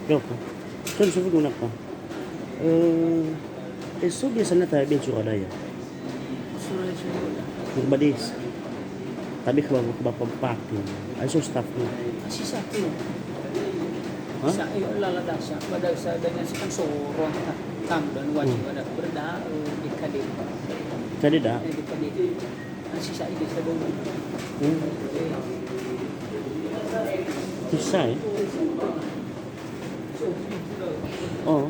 Yoko. Saan sa gunak ka? So biasa na tayo bin suka daya. Surat-surat. Magbadis. Tabi ka ba pampakin? Ay so staff mo. Si Sakyo. Ha? Sa iyo lalada siya. Pada sa dengan sa kansuron. Tamdan wajib pada berda di kadin. Kadi da? Di kadin. Ang sisa ini sa doon. Bisa eh. Oh.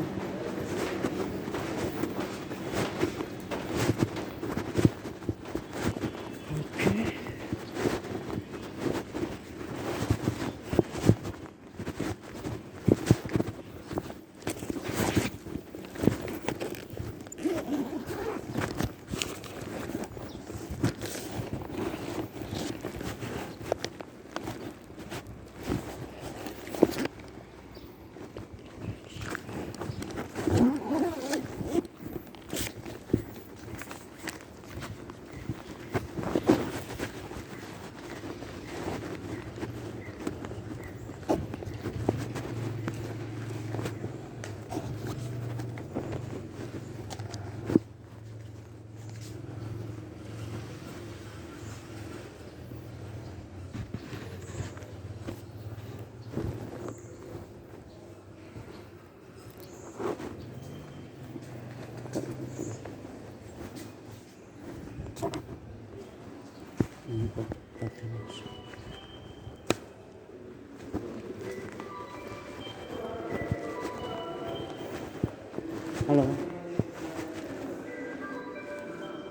Halo.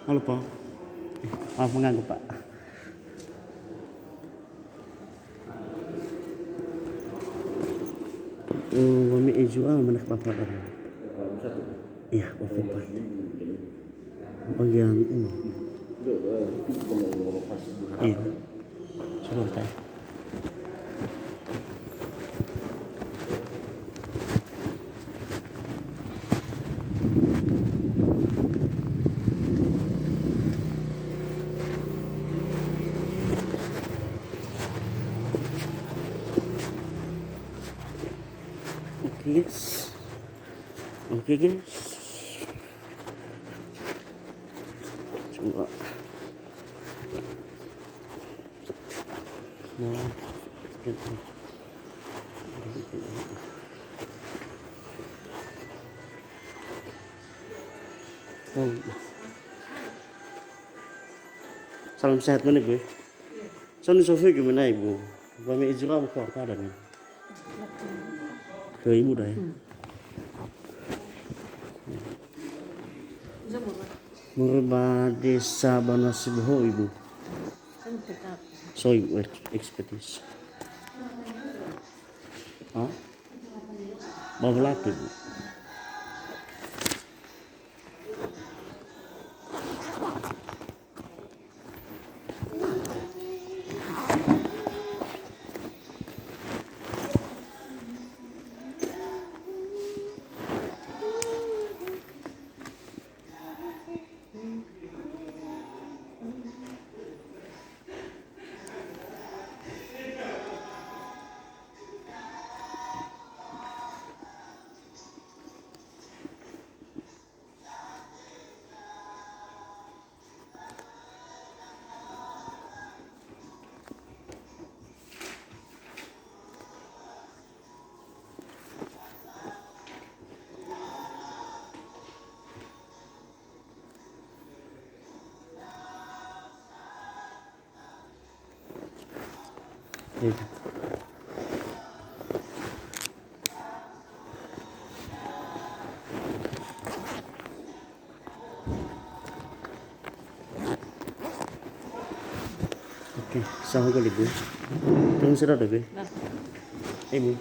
Halo Pak. Maaf mengganggu Pak. Kami jual menak bapak kan? Iya, bapak Pak. Bagian ini. Iya. Sebentar. Guys. Oke guys. Coba. Nah, gitu. Salam sehat mana gue? Soalnya Sofi gimana ibu? Kami izin kamu keluar nih. Ke ibu dah ya. Murba desa Banasiboho ibu. Soy expertise. Hah? Bawa lagi ibu. Oke, sama kali bu. Tunggu sudah deh bu. Ibu.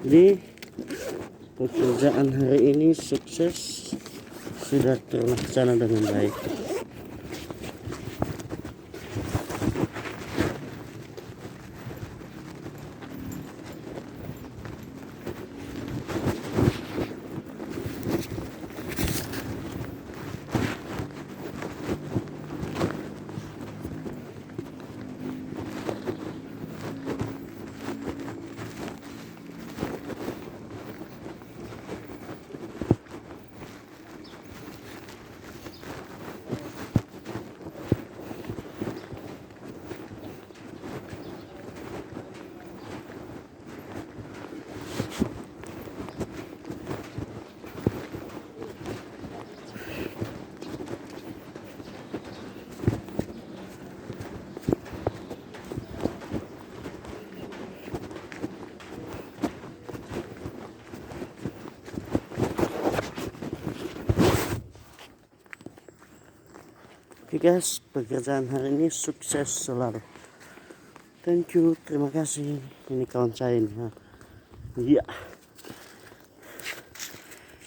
Jadi pekerjaan hari ini sukses, sudah terlaksana dengan baik. Oke guys, pekerjaan hari ini sukses selalu. Thank you, terima kasih. Ini kawan saya ini. Iya.